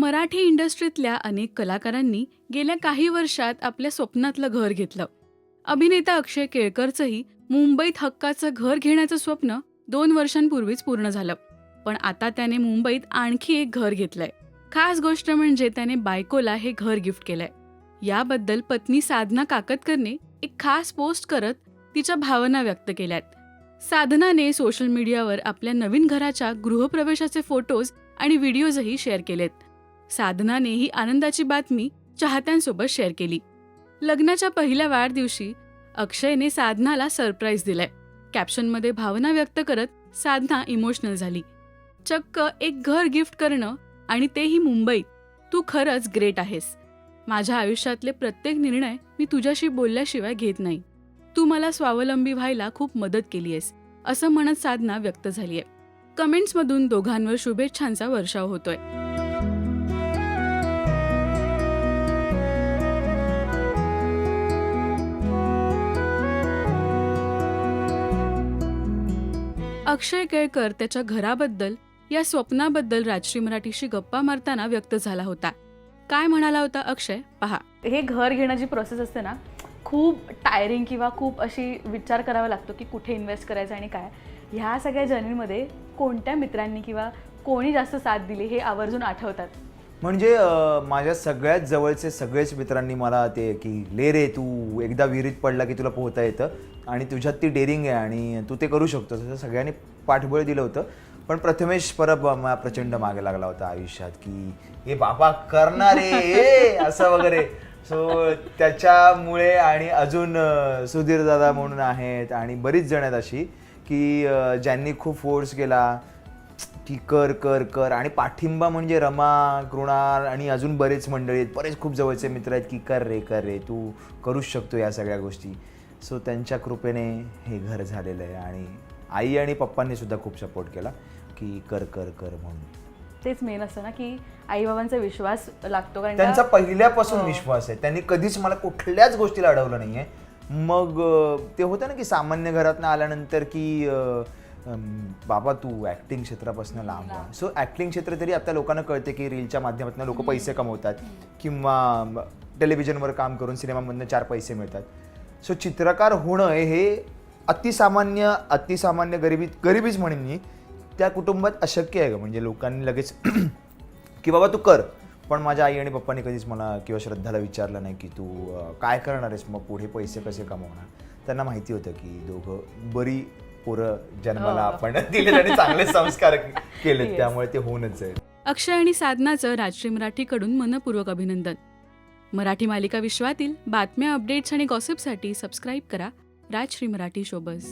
मराठी इंडस्ट्रीतल्या अनेक कलाकारांनी गेल्या काही वर्षात आपल्या स्वप्नातलं घर घेतलं. अभिनेता अक्षय केळकरचंही मुंबईत हक्काचं घर घेण्याचं स्वप्न 2 वर्षांपूर्वीच पूर्ण झालं. पण आता त्याने मुंबईत आणखी एक घर घेतलंय. खास गोष्ट म्हणजे त्याने बायकोला हे घर गिफ्ट केलंय. याबद्दल पत्नी साधना काकतकरने एक खास पोस्ट करत तिच्या भावना व्यक्त केल्यात. साधनाने सोशल मीडियावर आपल्या नवीन घराच्या गृहप्रवेशाचे फोटोज आणि व्हिडिओजही शेअर केलेत. साधनाने ही आनंदाची बातमी चाहत्यांसोबत शेअर केली. लग्नाच्या पहिल्या वाढदिवशी अक्षयने साधनाला सरप्राईज दिलाय. कॅप्शनमध्ये भावना व्यक्त करत साधना इमोशनल झाली. चक्क एक घर गिफ्ट करणं आणि तेही मुंबईत. तू खरंच ग्रेट आहेस. माझ्या आयुष्यातले प्रत्येक निर्णय मी तुझ्याशी बोलल्याशिवाय घेत नाही. तू मला स्वावलंबी व्हायला खूप मदत केली आहेस, असं म्हणत साधना व्यक्त झालीय. कमेंट्समधून दोघांवर शुभेच्छांचा वर्षाव होतोय. अक्षय केळकर त्याच्या घराबद्दल, या स्वप्नाबद्दल राजश्री मराठीशी गप्पा मारताना व्यक्त झाला होता. काय म्हणाला होता अक्षय, पहा. हे घर घेणं जी प्रोसेस असते ना, खूप टायरिंग किंवा खूप अशी विचार करावा लागतो की कुठे इन्व्हेस्ट करायचं आणि काय. ह्या सगळ्या जर्नीमध्ये कोणत्या मित्रांनी किंवा कोणी जास्त साथ दिली हे आवर्जून आठवतात? म्हणजे माझ्या सगळ्यात जवळचे सगळेच मित्रांनी मला ते की ले रे, तू एकदा विहिरीत पडला की तुला पोहता येतं आणि तुझ्यात ती डेअरिंग आहे आणि तू ते करू शकतोस, असं सगळ्यांनी पाठबळ दिलं होतं. पण प्रथमेश परब मला प्रचंड मागे लागला होता आयुष्यात की हे बाबा करणार आहे असं वगैरे. सो त्याच्यामुळे आणि अजून सुधीर दादा म्हणून आहेत आणि बरीच जण आहेत अशी की ज्यांनी खूप फोर्स केला की कर कर कर. आणि पाठिंबा म्हणजे रमा, कृणाल आणि अजून बरेच मंडळी आहेत, बरेच खूप जवळचे मित्र आहेत की कर रे तू करूच शकतो या सगळ्या गोष्टी. सो त्यांच्या कृपेने हे घर झालेलं आहे. आणि आई आणि पप्पांनी सुद्धा खूप सपोर्ट केला की कर कर कर म्हणून. तेच मेन असतं ना की आईबाबांचा विश्वास लागतो. कारण त्यांचा पहिल्यापासून विश्वास आहे. त्यांनी कधीच मला कुठल्याच गोष्टीला अडवलं नाही आहे. मग ते होतं ना की सामान्य घरातनं आल्यानंतर की बाबा तू ॲक्टिंग क्षेत्रापासून लांब आहे. सो ॲक्टिंग क्षेत्र तरी आता लोकांना कळते की रीलच्या माध्यमातून लोक पैसे कमवतात किंवा टेलिव्हिजनवर काम करून सिनेमामधनं 4 पैसे मिळतात. सो चित्रकार होणं हे अतिसामान्य गरिबीच म्हणेन मी, त्या कुटुंबात अशक्य आहे. म्हणजे लोकांनी लगेच की बाबा तू कर. पण माझ्या आई आणि पप्पांनी कधीच मला किंवा श्रद्धाला विचारलं नाही की तू काय करणार आहेस, मग पुढे पैसे कसे कमवणार. त्यांना माहिती होतं की दोघं बरी पोरं जन्माला आपण दिले आणि चांगले संस्कार केले, त्यामुळे ते होऊनच आहे. अक्षय आणि साधनाचं राजश्री मराठीकडून मनपूर्वक अभिनंदन. मराठी मालिका विश्वातील बातम्या, अपडेट्स आणि गॉसिपसाठी सबस्क्राईब करा राजश्री मराठी शोबस.